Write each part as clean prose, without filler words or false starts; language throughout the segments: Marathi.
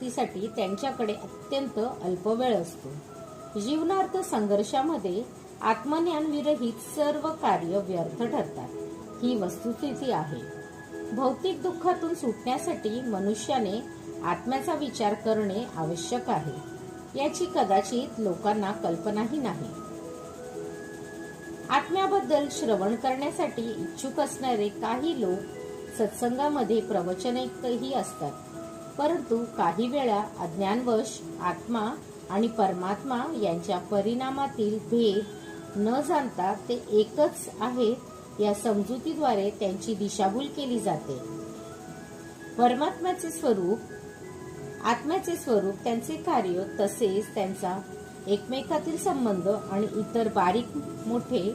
प्राप्तीसाठी त्यांच्याकडे अत्यंत अल्प वेळ असतो. जीवनार्थ संघर्षामध्ये आत्मज्ञान विरहित सर्व कार्य व्यर्थ ठरतात, ही वस्तुस्थिती आहे. भौतिक दुःखातून सुटण्यासाठी मनुष्याने आत्म्याचा विचार करणे आवश्यक आहे, याची कदाचित लोकांना कल्पनाही नाही. आत्म्याबद्दल श्रवण करण्यासाठी इच्छुक असणारे काही लोक सत्संगामध्ये प्रवचन ऐकतही असतात, परंतु काही वेळा अज्ञानवश आत्मा आणि परमात्मा यांच्या परिणामातील भेद न जाणता ते एकच आहेत या समजुतीद्वारे त्यांची दिशाभूल केली जाते. परमात्म्याचे स्वरूप, आत्म्याचे स्वरूप, त्यांचे कार्य तसेच त्यांचा एकमेकातील संबंध आणि इतर बारीक मोठे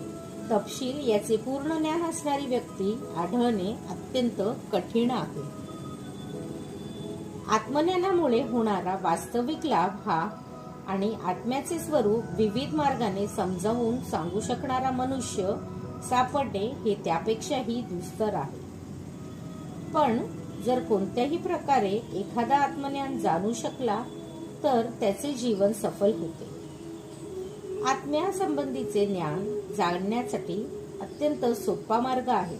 तपशील याचे पूर्ण ज्ञान असणारी व्यक्ती आढळणे अत्यंत कठीण आहे. आत्मज्ञानामुळे होणारा वास्तविक लाभ हा आणि आत्म्याचे स्वरूप विविध मार्गाने समजावून सांगू शकणारा मनुष्य सापडणे हे त्यापेक्षाही दुस्तर आहे. पण जर कोणत्याही प्रकारे एखादा आत्मज्ञान जाणू शकला तर त्याचे जीवन सफल होते. आत्म्यासंबंधीचे ज्ञान जाणण्यासाठी अत्यंत सोपा मार्ग आहे.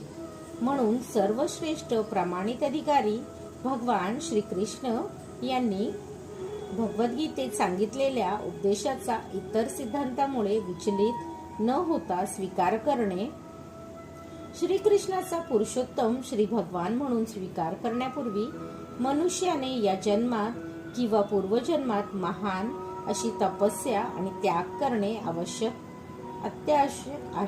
म्हणून सर्वश्रेष्ठ प्रामाणिक अधिकारी भगवान श्रीकृष्ण यांनी भगवद्गीतेत सांगितलेल्या उपदेशाचा इतर सिद्धांतामुळे विचलित न होता स्वीकार करणे, श्रीकृष्णाचा पुरुषोत्तम श्री भगवान म्हणून स्वीकार करण्यापूर्वी मनुष्याने या जन्मात किंवा पूर्वजन्मात महान अशी तपस्या आणि त्याग करणे अत्यावश्यक आहे.